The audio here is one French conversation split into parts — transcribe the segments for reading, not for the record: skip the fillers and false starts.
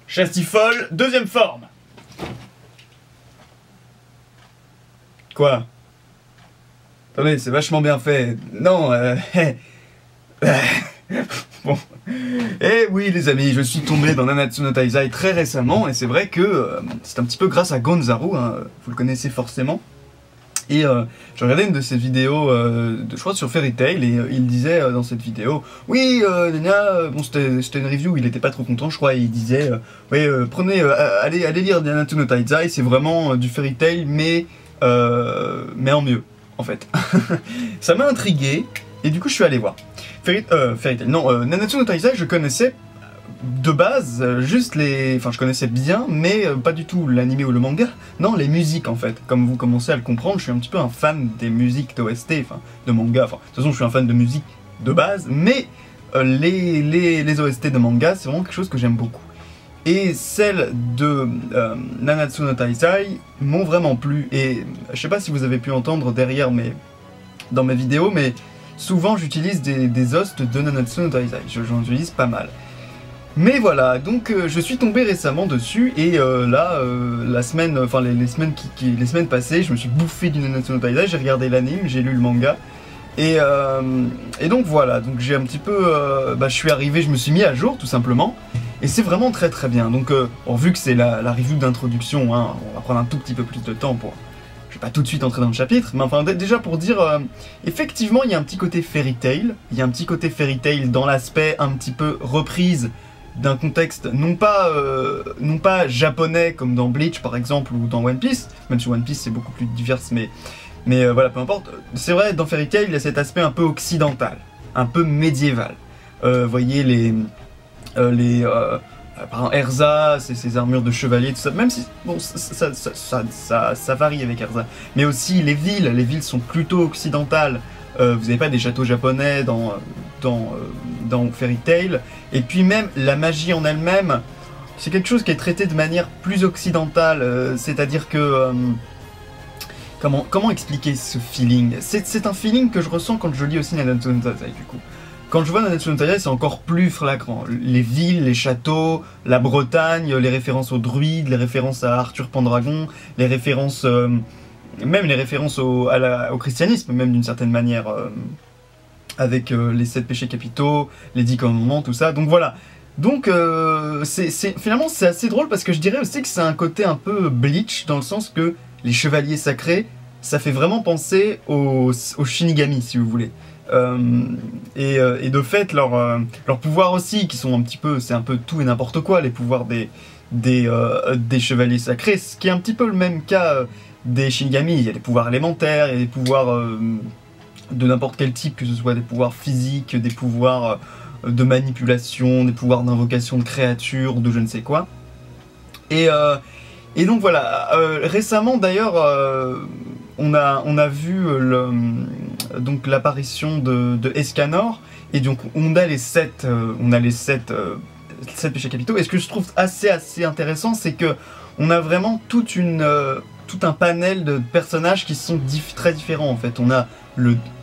Chastifol, deuxième forme. Quoi? Attendez, c'est vachement bien fait. Non, bon. Et oui les amis, je suis tombé dans Nanatsu no Taizai très récemment, et c'est vrai que c'est un petit peu grâce à Gonzaru, hein, vous le connaissez forcément. Et j'ai regardé une de ses vidéos, je crois sur Fairy Tail, et il disait dans cette vidéo, oui, Nana, bon c'était une review, il était pas trop content je crois, et il disait, oui, prenez, allez lire Nanatsu no Taizai, c'est vraiment du Fairy Tail, mais en mieux, en fait. Ça m'a intrigué, et du coup je suis allé voir. Fairy Tail, non, Nanatsu no Taizai je connaissais de base, juste les... Enfin, je connaissais bien, mais pas du tout l'anime ou le manga. Non, les musiques, en fait. Comme vous commencez à le comprendre, je suis un petit peu un fan des musiques d'OST, enfin, de manga. Enfin, de toute façon, je suis un fan de musique de base, mais les OST de manga, c'est vraiment quelque chose que j'aime beaucoup. Et celles de Nanatsu no Taizai m'ont vraiment plu. Et je sais pas si vous avez pu entendre derrière dans mes vidéos, mais souvent, j'utilise des hosts de Nanatsu no Taizai. J'en utilise pas mal. Mais voilà, donc je suis tombé récemment dessus, et là, la semaine, enfin les semaines passées, je me suis bouffé du Nanatsu no Taizai, j'ai regardé l'anime, j'ai lu le manga, et donc voilà, donc j'ai un petit peu, je suis arrivé, je me suis mis à jour tout simplement, et c'est vraiment très très bien. Donc vu que c'est la review d'introduction, hein, on va prendre un tout petit peu plus de temps pour... Je vais pas tout de suite entrer dans le chapitre, mais enfin déjà pour dire, effectivement il y a un petit côté Fairy Tail, dans l'aspect un petit peu reprise d'un contexte non pas japonais comme dans Bleach par exemple ou dans One Piece, même si One Piece c'est beaucoup plus divers, mais voilà, peu importe. C'est vrai, dans Fairy Tail il y a cet aspect un peu occidental, un peu médiéval. Voyez par exemple Erza, ses armures de chevalier, tout ça, même si bon ça varie avec Erza, mais aussi les villes sont plutôt occidentales. Vous n'avez pas des châteaux japonais dans Fairy Tail, et puis même la magie en elle-même, c'est quelque chose qui est traité de manière plus occidentale, c'est-à-dire que... comment expliquer ce feeling? C'est un feeling que je ressens quand je lis aussi Nanatsu no Taizai du coup. Quand je vois Nanatsu no Taizai, c'est encore plus flagrant. Les villes, les châteaux, la Bretagne, les références aux druides, les références à Arthur Pendragon, les références... même les références au christianisme, même d'une certaine manière, avec les 7 péchés capitaux, les 10 commandements, tout ça. Donc voilà. Donc finalement c'est assez drôle, parce que je dirais aussi que c'est un côté un peu Bleach, dans le sens que les chevaliers sacrés, ça fait vraiment penser aux Shinigami, si vous voulez. Et de fait, leurs pouvoirs aussi, qui sont un petit peu, c'est un peu tout et n'importe quoi, les pouvoirs des chevaliers sacrés, ce qui est un petit peu le même cas des Shinigami. Il y a des pouvoirs élémentaires, il y a des pouvoirs de n'importe quel type, que ce soit des pouvoirs physiques, des pouvoirs de manipulation, des pouvoirs d'invocation de créatures, de je ne sais quoi. Et donc voilà, récemment d'ailleurs, on a vu donc l'apparition de Escanor, et donc on a les 7 péchés capitaux. Et ce que je trouve assez intéressant, c'est que on a vraiment tout un panel de personnages qui sont très différents en fait. On a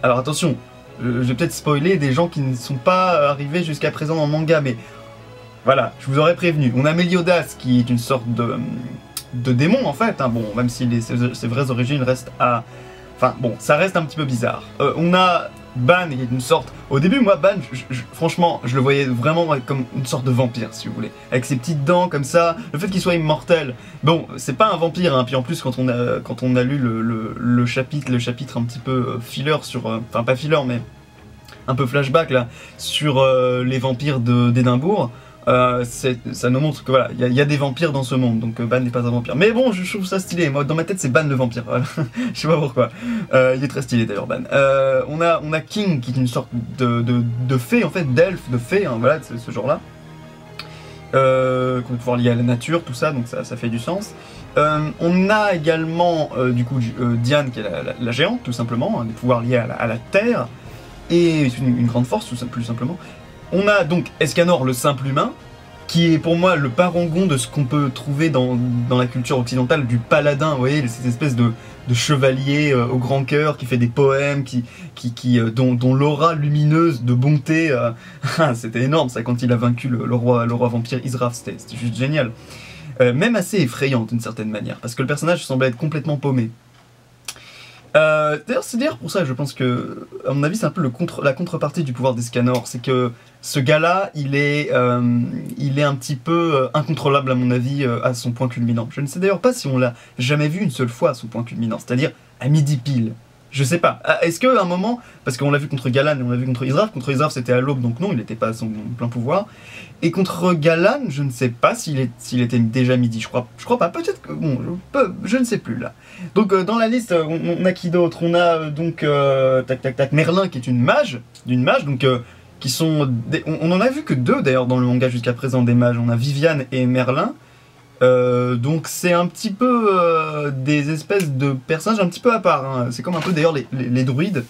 alors attention, je vais peut-être spoiler des gens qui ne sont pas arrivés jusqu'à présent dans le manga, mais voilà, je vous aurais prévenu. On a Meliodas, qui est une sorte de démon en fait, hein. Bon, même si ses vraies origines restent à... Enfin bon, ça reste un petit peu bizarre. On a Ban, qui est une sorte... Au début, moi, Ban, franchement, je le voyais vraiment comme une sorte de vampire, si vous voulez. Avec ses petites dents, comme ça, le fait qu'il soit immortel. Bon, c'est pas un vampire, hein. Puis en plus, quand on a lu le chapitre un petit peu filler sur... Enfin, pas filler, mais un peu flashback, là, sur les vampires d'Édimbourg, ça nous montre que voilà, il y a des vampires dans ce monde, donc Ban n'est pas un vampire. Mais bon, je trouve ça stylé. Moi, dans ma tête, c'est Ban le vampire. Voilà. Je sais pas pourquoi. Il est très stylé d'ailleurs, Ban. On a King, qui est une sorte de fée, en fait, d'elfe, de fée, hein, voilà, ce genre-là. Qu'on va pouvoir lier à la nature, tout ça, donc ça fait du sens. On a également, du coup, Diane, qui est la géante, tout simplement, hein, des pouvoirs liés à la terre, et une grande force, plus simplement. On a donc Escanor, le simple humain, qui est pour moi le parangon de ce qu'on peut trouver dans la culture occidentale du paladin, vous voyez, cette espèce de chevalier au grand cœur qui fait des poèmes, dont l'aura lumineuse de bonté, c'était énorme ça quand il a vaincu le roi vampire Izraf, c'était juste génial. Même assez effrayant d'une certaine manière, parce que le personnage semblait être complètement paumé. D'ailleurs, c'est d'ailleurs pour ça que je pense que, à mon avis, c'est un peu la contrepartie du pouvoir d'Escanor, c'est que ce gars-là, il est un petit peu incontrôlable à mon avis à son point culminant. Je ne sais d'ailleurs pas si on l'a jamais vu une seule fois à son point culminant, c'est-à-dire à midi pile. Je sais pas. Est-ce qu'à un moment, parce qu'on l'a vu contre Galan et on l'a vu contre Izraf c'était à l'aube donc non, il n'était pas à son plein pouvoir. Et contre Galan, je ne sais pas s'il était déjà midi, je crois pas, peut-être que, bon, je ne sais plus là. Donc dans la liste, on a qui d'autre? On a donc, Merlin qui est une mage, donc qui sont, on en a vu que deux d'ailleurs dans le manga jusqu'à présent des mages, on a Viviane et Merlin. Donc c'est un petit peu des espèces de personnages un petit peu à part, hein. C'est comme un peu d'ailleurs les druides.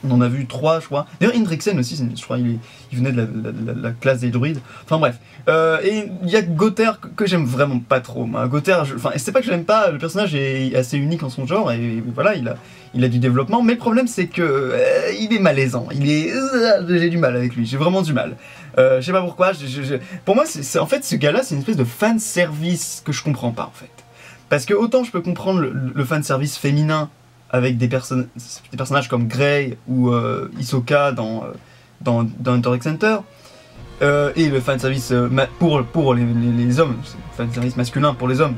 On en a vu 3 je crois. D'ailleurs Indrixen aussi, je crois il venait de la classe des druides. Enfin bref. Et il y a Gother que j'aime vraiment pas trop. Gother, c'est pas que je l'aime pas, le personnage est assez unique en son genre et voilà, il a du développement. Mais le problème c'est que il est malaisant. J'ai du mal avec lui, j'ai vraiment du mal. Je sais pas pourquoi, pour moi en fait ce gars là c'est une espèce de fan service que je comprends pas en fait. Parce que autant je peux comprendre le fan service féminin avec des personnages comme Grey ou Hisoka dans Hunter x Hunter, et le fanservice pour les hommes, fanservice masculin pour les hommes,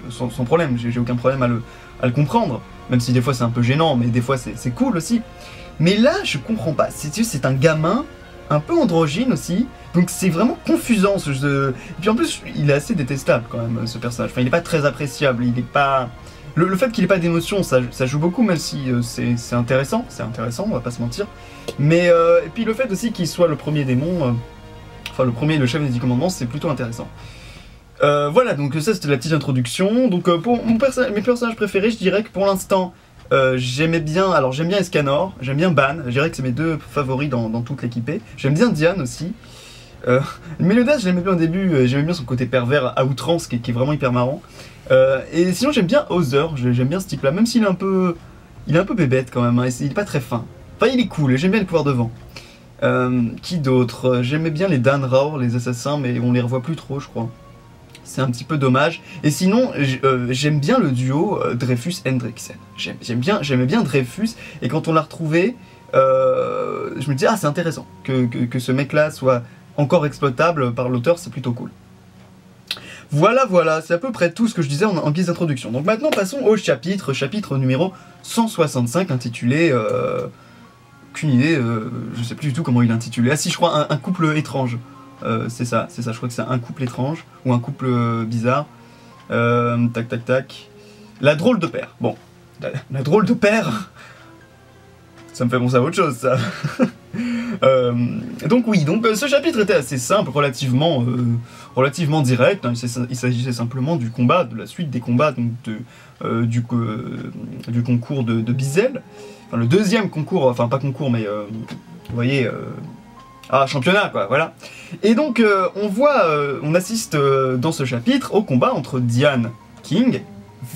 sans problème, j'ai aucun problème à le comprendre, même si des fois c'est un peu gênant, mais des fois c'est cool aussi. Mais là, je comprends pas, c'est un gamin, un peu androgyne aussi, donc c'est vraiment confusant ce jeu. Et puis en plus, il est assez détestable quand même, ce personnage, enfin il est pas très appréciable, il est pas... Le fait qu'il ait pas d'émotion, ça joue beaucoup, même si c'est intéressant, on va pas se mentir. Mais et puis le fait aussi qu'il soit le premier démon, le chef des 10 commandements, c'est plutôt intéressant. Voilà, donc ça c'était la petite introduction. Donc pour mes personnages préférés, je dirais que pour l'instant, j'aime bien Escanor, j'aime bien Ban, je dirais que c'est mes deux favoris dans toute l'équipée. J'aime bien Diane aussi. Mélodas, je l'aimais bien au début, j'aimais bien son côté pervers à outrance qui est vraiment hyper marrant. Et sinon j'aime bien Hauser, j'aime bien ce type là, même s'il est un peu bébête quand même, hein, il est pas très fin. Enfin il est cool, j'aime bien le pouvoir de vent. Qui d'autre? J'aimais bien les Danrau, les assassins, mais on les revoit plus trop je crois. C'est un petit peu dommage. Et sinon j'aime bien le duo Dreyfus-Hendriksen. J'aimais bien Dreyfus, et quand on l'a retrouvé, je me dis c'est intéressant que ce mec là soit encore exploitable par l'auteur, c'est plutôt cool. Voilà, c'est à peu près tout ce que je disais en guise d'introduction. Donc maintenant passons au chapitre numéro 165 intitulé... Aucune idée, je sais plus du tout comment il est intitulé. Ah si, je crois un couple étrange. C'est ça, je crois que c'est un couple étrange, ou un couple bizarre. Tac. La drôle de père. Bon, la drôle de père... Ça me fait penser à autre chose, ça. Donc oui, ce chapitre était assez simple, relativement direct, hein. Il s'agissait simplement du combat, de la suite des combats, donc du concours de Bizel. Enfin, le deuxième concours, enfin pas concours, mais vous voyez, championnat quoi, voilà. Et donc on assiste dans ce chapitre au combat entre Diane King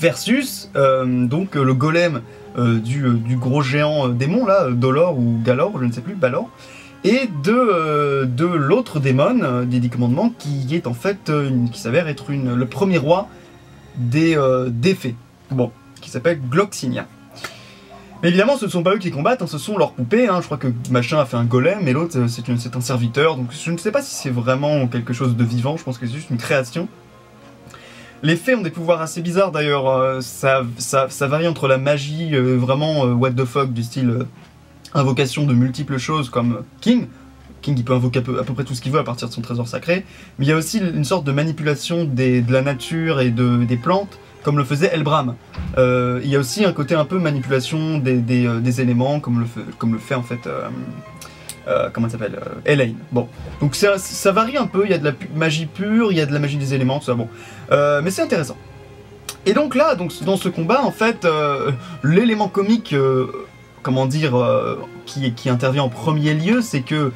versus donc le golem du gros géant démon là, Dolor ou Galor, je ne sais plus, Balor, et de l'autre démon des 10 commandements qui est en fait, qui s'avère être le premier roi des fées, bon, qui s'appelle Gloxinia. Mais évidemment ce ne sont pas eux qui combattent, hein, ce sont leurs poupées, hein. Je crois que machin a fait un golem et l'autre c'est un serviteur, donc je ne sais pas si c'est vraiment quelque chose de vivant, je pense que c'est juste une création. Les fées ont des pouvoirs assez bizarres d'ailleurs, ça varie entre la magie vraiment what the fuck du style invocation de multiples choses comme King il peut invoquer à peu près tout ce qu'il veut à partir de son trésor sacré, mais il y a aussi une sorte de manipulation de la nature et des plantes comme le faisait Elbram. Il y a aussi un côté un peu manipulation des éléments comme le fait en fait... comment elle s'appelle, Elaine. Bon, donc ça varie un peu, il y a de la magie pure, il y a de la magie des éléments, tout ça, bon. Mais c'est intéressant. Et donc là, dans ce combat, en fait, l'élément comique, comment dire, qui intervient en premier lieu, c'est que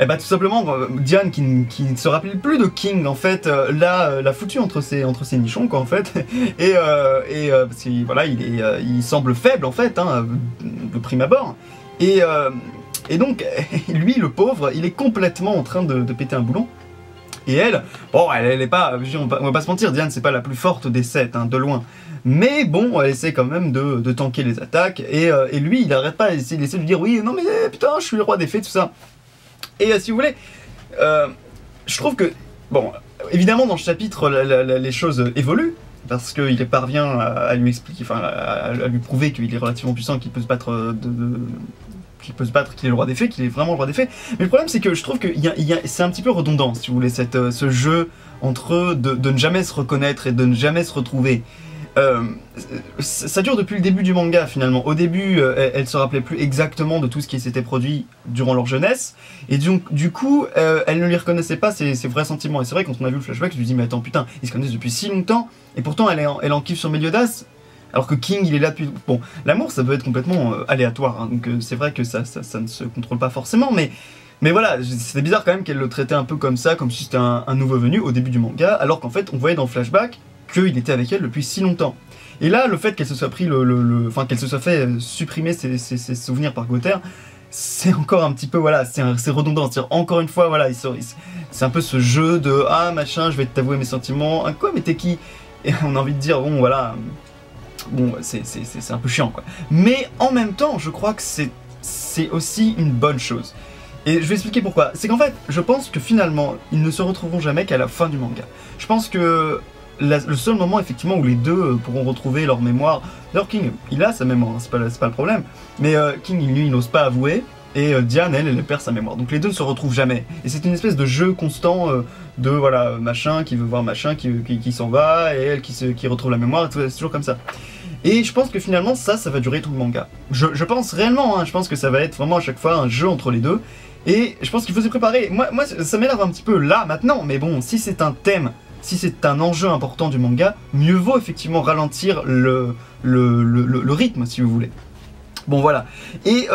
Eh bah tout simplement, Diane qui ne se rappelle plus de King en fait, l'a foutu entre ses nichons quoi en fait, parce que voilà il semble faible en fait, hein, de prime abord, et donc lui le pauvre, il est complètement en train de péter un boulon. Et elle, bon, elle est pas, on va pas se mentir, Diane c'est pas la plus forte des 7, hein, de loin. Mais bon, elle essaie quand même de tanker les attaques, et lui il arrête pas, il essaie de lui dire oui, non mais putain, je suis le roi des fées, tout ça. Et si vous voulez, je trouve que, bon, évidemment dans le chapitre, les choses évoluent, parce qu'il parvient à lui expliquer, enfin à lui prouver qu'il est relativement puissant, qu'il peut se battre qu'il est le roi des fées, qu'il est vraiment le roi des fées. Mais le problème c'est que je trouve que c'est un petit peu redondant, si vous voulez, ce jeu entre de ne jamais se reconnaître et de ne jamais se retrouver. Ça dure depuis le début du manga finalement. Au début, elle se rappelait plus exactement de tout ce qui s'était produit durant leur jeunesse, et du coup, elle ne lui reconnaissait pas ses vrais sentiments. Et c'est vrai, quand on a vu le flashback, je lui dis mais attends putain, ils se connaissent depuis si longtemps, et pourtant elle en kiffe sur Meliodas. Alors que King, il est là depuis... Bon, l'amour, ça peut être complètement aléatoire, hein, donc c'est vrai que ça ne se contrôle pas forcément, mais voilà, c'était bizarre quand même qu'elle le traitait un peu comme ça, comme si c'était un nouveau venu au début du manga, alors qu'en fait, on voyait dans le flashback qu'il était avec elle depuis si longtemps. Et là, le fait qu'elle se soit pris enfin, qu'elle se soit fait supprimer ses souvenirs par Gauthier, c'est encore un petit peu, voilà, c'est redondant. C'est-à-dire, encore une fois, voilà, c'est un peu ce jeu de « Ah, machin, je vais t'avouer mes sentiments. Ah, quoi, mais t'es qui ?» Et on a envie de dire, bon, voilà... Bon, c'est un peu chiant, quoi. Mais en même temps, je crois que c'est aussi une bonne chose. Et je vais expliquer pourquoi. C'est qu'en fait, je pense que finalement, ils ne se retrouveront jamais qu'à la fin du manga. Je pense que le seul moment, effectivement, où les deux pourront retrouver leur mémoire... D'ailleurs, King, il a sa mémoire, hein, c'est pas le problème. Mais King, lui, il n'ose pas avouer. Et Diane, elle perd sa mémoire. Donc les deux ne se retrouvent jamais. Et c'est une espèce de jeu constant de, voilà, machin qui veut voir machin, qui s'en va, et elle qui retrouve la mémoire, c'est toujours comme ça. Et je pense que finalement, ça va durer tout le manga. Je pense réellement, hein, je pense que ça va être vraiment à chaque fois un jeu entre les deux. Et je pense qu'il faut se préparer. Moi ça m'énerve un petit peu là, maintenant, mais bon, si c'est un thème, si c'est un enjeu important du manga, mieux vaut effectivement ralentir le rythme, si vous voulez. Bon voilà, et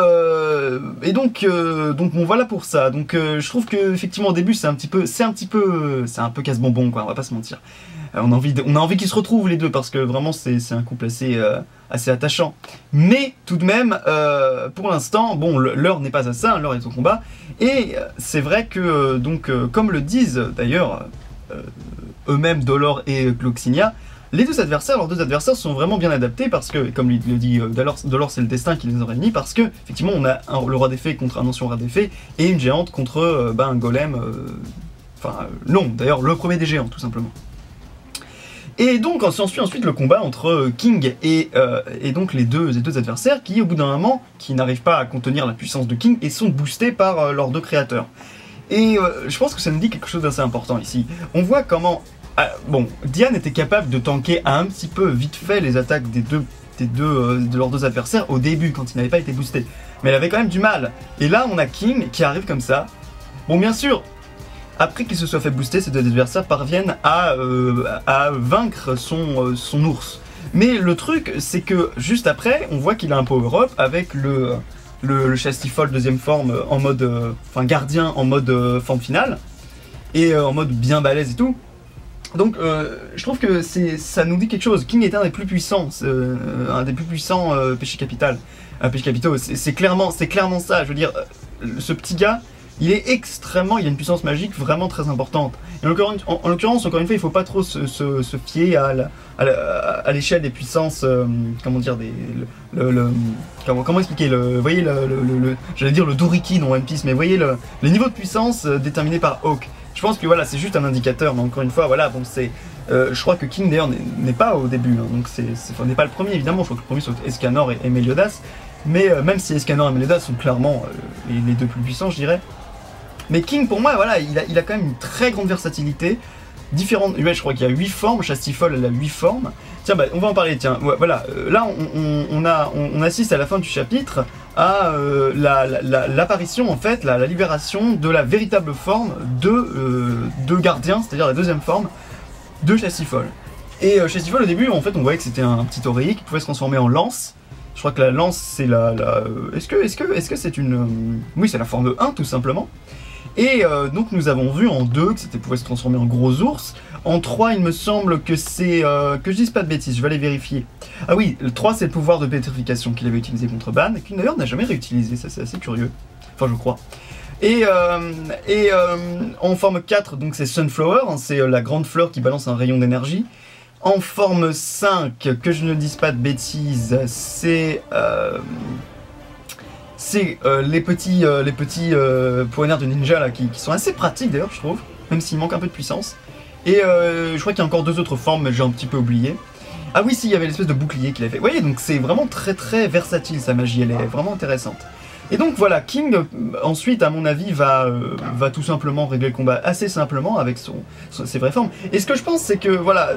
donc bon voilà pour ça. Donc je trouve que effectivement au début c'est un peu casse-bonbon quoi, on va pas se mentir. On a envie qu'ils se retrouvent les deux parce que vraiment c'est un couple assez attachant. Mais tout de même, pour l'instant, bon, l'heure n'est pas à ça, l'heure est au combat. Et c'est vrai que comme le disent d'ailleurs eux-mêmes Dolor et Gloxinia, leurs deux adversaires sont vraiment bien adaptés parce que, comme le dit Dolor, c'est le destin qui les aurait mis, parce que, effectivement, on a le roi des fées contre un ancien roi des fées et une géante contre un golem, non, d'ailleurs, le premier des géants, tout simplement. Et donc, s'ensuit ensuite le combat entre King et donc les deux adversaires qui, au bout d'un moment, qui n'arrivent pas à contenir la puissance de King et sont boostés par leurs deux créateurs. Et je pense que ça nous dit quelque chose d'assez important ici. On voit comment... bon, Diane était capable de tanker un petit peu vite fait les attaques de leurs deux adversaires au début, quand ils n'avaient pas été boostés. Mais elle avait quand même du mal. Et là, on a King qui arrive comme ça. Bon, bien sûr, après qu'il se soit fait booster, ces deux adversaires parviennent à vaincre son ours. Mais le truc, c'est que juste après, on voit qu'il a un power-up avec le Chastifol deuxième forme en mode... gardien en mode forme finale. Et en mode bien balèze et tout. Donc je trouve que ça nous dit quelque chose. King est un des plus puissants, péchés capitaux. C'est clairement ça. Je veux dire, ce petit gars, il est extrêmement, il a une puissance magique vraiment très importante. Et en l'occurrence, encore une fois, il faut pas trop se fier à l'échelle des puissances, comment dire, comment expliquer, vous voyez j'allais dire le Doriki dans One Piece, mais vous voyez le niveau de puissance déterminé par Hawk. Je pense que voilà, c'est juste un indicateur, mais encore une fois, voilà, bon, je crois que King d'ailleurs n'est pas au début, hein, donc n'est pas le premier évidemment, je crois que le premier c'est Escanor et Meliodas, mais même si Escanor et Meliodas sont clairement les deux plus puissants, je dirais. Mais King, pour moi, voilà, il a quand même une très grande versatilité, différentes, ouais, je crois qu'il y a 8 formes, Chastifol elle a 8 formes. Tiens, bah, on va en parler, tiens, ouais, voilà, là on assiste à la fin du chapitre à l'apparition, en fait, la libération de la véritable forme de Gardien, c'est-à-dire la deuxième forme de Chastifol. Et Chastifol, au début, en fait, on voyait que c'était un petit oreiller qui pouvait se transformer en lance. Je crois que la lance, c'est est-ce que c'est une... Oui, c'est la forme 1, tout simplement. Et donc nous avons vu en 2 que c'était pouvait se transformer en gros ours. En 3, il me semble que c'est... que je dise pas de bêtises, je vais aller vérifier. Ah oui, le 3 c'est le pouvoir de pétrification qu'il avait utilisé contre Ban, et qu'il d'ailleurs n'a jamais réutilisé, ça c'est assez curieux. Enfin je crois. Et en forme 4, donc c'est Sunflower, hein, c'est la grande fleur qui balance un rayon d'énergie. En forme 5, que je ne dise pas de bêtises, c'est les petits poignards de ninja là, qui sont assez pratiques d'ailleurs je trouve, même s'il manque un peu de puissance. Et je crois qu'il y a encore 2 autres formes, mais j'ai un petit peu oublié. Ah oui, si, il y avait l'espèce de bouclier qu'il a fait. Vous voyez, donc c'est vraiment très très versatile sa magie, elle est vraiment intéressante. Et donc voilà, King, ensuite, à mon avis, va tout simplement régler le combat assez simplement avec ses vraies formes. Et ce que je pense, c'est que, voilà,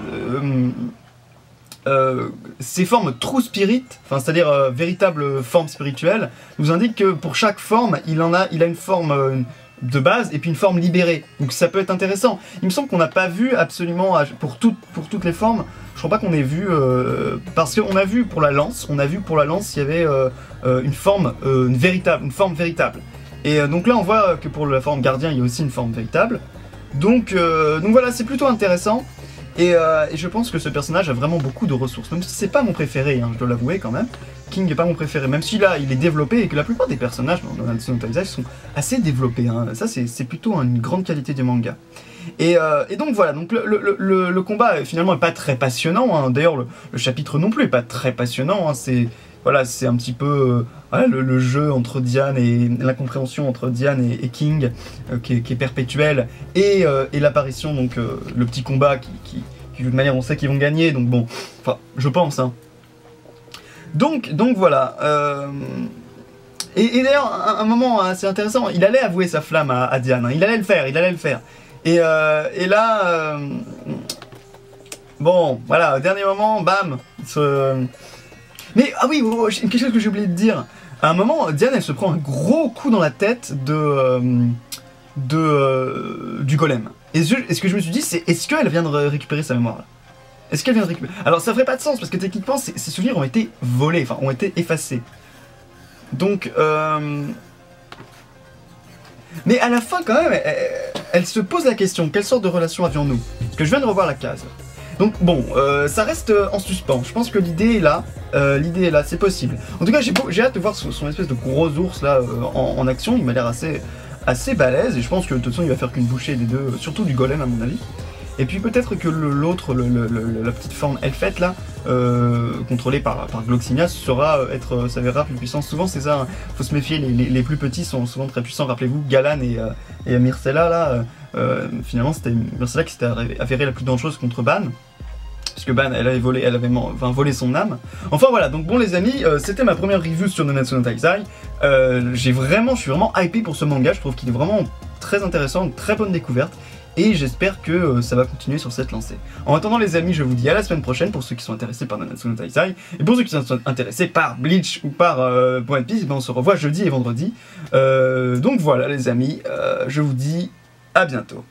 ces formes True Spirit, enfin c'est-à-dire véritable forme spirituelle, nous indiquent que pour chaque forme, il a une forme de base et puis une forme libérée. Donc ça peut être intéressant. Il me semble qu'on n'a pas vu absolument pour toutes les formes. Je crois pas qu'on ait vu parce qu'on a vu pour la lance, il y avait une forme véritable. Et donc là on voit que pour la forme gardien il y a aussi une forme véritable. Donc voilà, c'est plutôt intéressant. Et je pense que ce personnage a vraiment beaucoup de ressources, même si c'est pas mon préféré, hein, je dois l'avouer quand même. King n'est pas mon préféré, même si là il est développé et que la plupart des personnages dans Nanatsu no Taizai sont assez développés, hein. Ça c'est plutôt une grande qualité du manga. Et donc voilà, donc le combat finalement est pas très passionnant, hein. D'ailleurs le chapitre non plus est pas très passionnant, hein. C'est un petit peu voilà, le jeu entre Diane et l'incompréhension entre Diane et King qui est perpétuelle, et l'apparition, donc le petit combat qui de toute manière on sait qu'ils vont gagner, donc bon, enfin je pense, hein. Donc voilà, et d'ailleurs un moment assez intéressant, il allait avouer sa flamme à Diane, hein. Il allait le faire. Et là, bon, voilà, au dernier moment, bam, Mais, ah oui, quelque chose que j'ai oublié de dire. À un moment, Diane, elle se prend un gros coup dans la tête du golem. Et ce que je me suis dit, c'est, est-ce qu'elle vient de récupérer sa mémoire là? Est-ce qu'elle vient de récupérer? Alors, ça ferait pas de sens, parce que techniquement, ces souvenirs ont été volés, enfin, ont été effacés. Donc, mais à la fin, quand même, elle se pose la question, quelle sorte de relation avions-nous? Parce que je viens de revoir la case. Donc bon, ça reste en suspens. Je pense que l'idée est là, c'est possible. En tout cas, j'ai hâte de voir son espèce de gros ours là en action. Il m'a l'air assez balèze, et je pense que de toute façon il va faire qu'une bouchée des deux, surtout du golem à mon avis. Et puis peut-être que l'autre, la petite forme Elfette là, contrôlée par Gloxinia, s'avérera plus puissant. Souvent c'est ça, hein. Faut se méfier, les plus petits sont souvent très puissants. Rappelez-vous, Galan et Myrcella là, finalement c'était Myrcella qui s'était avérée la plus dangereuse contre Ban. Puisque Ban, elle avait volé son âme. Enfin voilà, donc bon les amis, c'était ma première review sur Nanatsu no Taizai. Je suis vraiment hypé pour ce manga, je trouve qu'il est vraiment très intéressant, une très bonne découverte. Et j'espère que ça va continuer sur cette lancée. En attendant les amis, je vous dis à la semaine prochaine pour ceux qui sont intéressés par Nanatsu no Taizai. Et pour ceux qui sont intéressés par Bleach ou par One Piece, ben on se revoit jeudi et vendredi. Donc voilà les amis, je vous dis à bientôt.